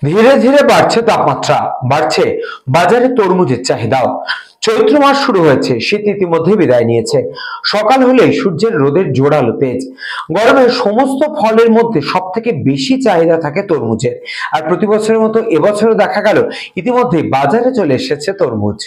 ধীরে ধীরে বাড়ছে তাপমাত্রা, বাড়ছে বাজারে তরমুজের চাহিদাও। চৈত্র মাস শুরু হয়েছে, শীত ইতিমধ্যে বিদায় নিয়েছে। সকাল হলেই সূর্যের রোদের জোরালো তেজ। গরমের সমস্ত ফলের মধ্যে সব থেকে বেশি চাহিদা থাকে তরমুজের। আর প্রতি বছরের মতো এবছরও দেখা গেল ইতিমধ্যে বাজারে চলে এসেছে তরমুজ।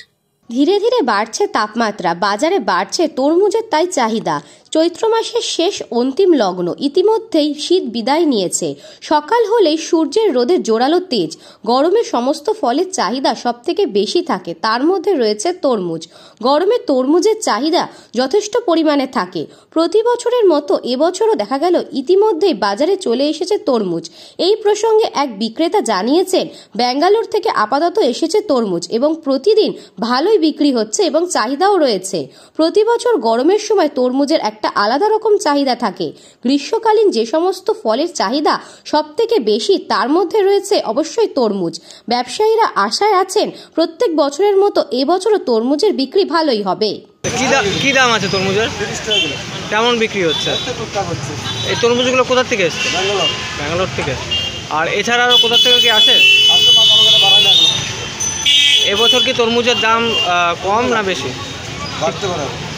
ধীরে ধীরে বাড়ছে তাপমাত্রা, বাজারে বাড়ছে তরমুজের তাই চাহিদা। চৈত্র মাসের শেষ অন্তিম লগ্ন, ইতিমধ্যেই শীত বিদায় নিয়েছে। সকাল হলেই সূর্যের রোদের জোরালো তেজ। গরমে সমস্ত ফলের চাহিদা সব থেকে বেশি থাকে, তার মধ্যে রয়েছে তরমুজ। গরমে তরমুজের চাহিদা যথেষ্ট পরিমাণে থাকে। প্রতি বছরের মতো এবছরও দেখা গেল ইতিমধ্যেই বাজারে চলে এসেছে তরমুজ। এই প্রসঙ্গে এক বিক্রেতা জানিয়েছেন, ব্যাঙ্গালোর থেকে আপাতত এসেছে তরমুজ এবং প্রতিদিন ভালোই বিক্রি হচ্ছে এবং চাহিদাও রয়েছে। প্রতি বছর গরমের সময় তরমুজের একটা আলাদা রকম চাহিদা থাকে। গ্রীষ্মকালীন যে সমস্ত ফলের চাহিদা সব থেকে বেশি, তার মধ্যে রয়েছে অবশ্যই তরমুজ। ব্যবসায়ীরা আশায় আছেন প্রত্যেক বছরের মতো এবছরও তরমুজের বিক্রি ভালোই হবে। কি দাম আছে তরমুজের? কেমন বিক্রি হচ্ছে? এই তরমুজগুলো কোথা থেকে এসছে? ব্যাঙ্গালোর থেকে। আর এছাড়াও কোথা থেকে কি আসে? এবছর কি তরমুজের দাম কম না বেশি?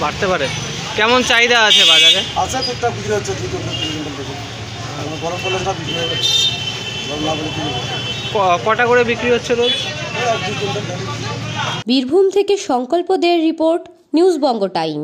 বাড়তে পারে। কেমন চাহিদা আছে বাজারে? কটা করে বিক্রি হচ্ছে রোজ? বীরভূম থেকে সংকল্প দের রিপোর্ট, নিউজ বঙ্গ টাইম।